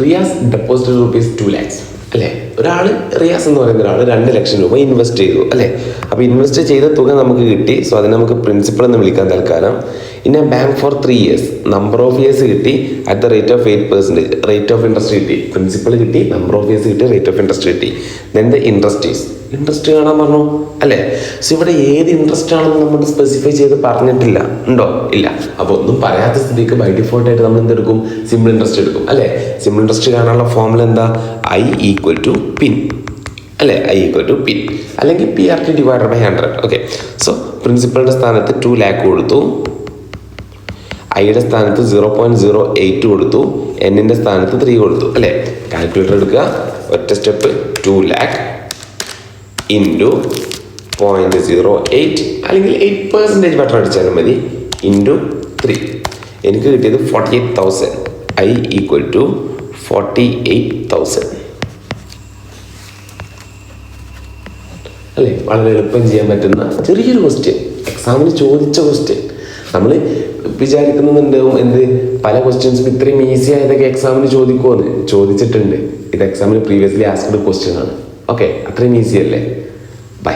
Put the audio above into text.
Riyas deposit rupees 2 lakhs അല്ലേ. ഒരാൾ റിയാസ് എന്ന് പറയുന്ന ഒരാൾ 2 ലക്ഷം രൂപ ഇൻവെസ്റ്റ് ചെയ്തു അല്ലേ. അപ്പോൾ ഇൻവെസ്റ്റ് ചെയ്ത തുക നമുക്ക് കിട്ടി. സോ അതിനെ നമുക്ക് പ്രിൻസിപ്പൾ എന്ന് വിളിക്കാൻ തൽക്കാലം. ഇനി bank for 3 years, number of years കിട്ടി, at the rate of 8%, rate of interest കിട്ടി. പ്രിൻസിപ്പൾ കിട്ടി, നമ്പർ ഓഫ് ഇയേഴ്സ് കിട്ടി, റേറ്റ് ഓഫ് ഇൻട്രസ്റ്റ് കിട്ടി. Then the interest is, interest കാണാൻ പറഞ്ഞു അല്ലേ. സോ ഇവിടെ ഏത് ഇൻട്രസ്റ്റ് ആണെന്ന് നമ്മൾ സ്പെസിഫൈ ചെയ്ത് പറഞ്ഞിട്ടില്ല, ഉണ്ടോ? ഇല്ല. അപ്പോൾ ഒന്നും പറയാത്ത സ്ഥിതിക്ക് ബൈ ഡിഫോൾട്ട് ആയിട്ട് നമ്മൾ എന്തെടുക്കും? സിമ്പിൾ ഇൻട്രസ്റ്റ് എടുക്കും അല്ലേ. സിമ്പിൾ ഇൻട്രസ്റ്റ് കാണാനുള്ള ഫോർമുല എന്താ? I ഈക്വൽ ടു പിൻ അല്ലേ. I ഈക്വൽ ടു പിൻ അല്ലെങ്കിൽ PRT divided by 100. Okay. So പ്രിൻസിപ്പളിൻ്റെ സ്ഥാനത്ത് 2 lakh കൊടുത്തു, ഐയുടെ സ്ഥാനത്ത് 0.08 കൊടുത്തു, എന്നിൻ്റെ സ്ഥാനത്ത് 3 കൊടുത്തു അല്ലേ. കാൽക്കുലേറ്റർ എടുക്കുക, ഒറ്റ സ്റ്റെപ്പ് 2 lakh ഇൻറ്റു 0.08 അല്ലെങ്കിൽ 8% ബട്ടർ അടിച്ചാലും മതി, ഇൻറ്റു 3. എനിക്ക് കിട്ടിയത് 48,000. I ഈക്വൽ ടു 48,000 അല്ലേ. വളരെ എളുപ്പം ചെയ്യാൻ പറ്റുന്ന ചെറിയൊരു ക്വസ്റ്റ്യൻ, എക്സാമിന് ചോദിച്ച ക്വസ്റ്റ്യൻ. നമ്മൾ വിചാരിക്കുന്നുണ്ടാവും എന്ത്, പല ക്വസ്റ്റ്യൻസും ഇത്രയും ഈസി ആയതൊക്കെ എക്സാമിന് ചോദിക്കുമെന്ന്. ചോദിച്ചിട്ടുണ്ട്. ഇത് എക്സാമിന് പ്രീവിയസ്ലി ആസ്ക്ഡ് ക്വസ്റ്റ്യൻ ആണ്. ഓക്കെ, അത്രയും ഈസി അല്ലേ. ബൈ.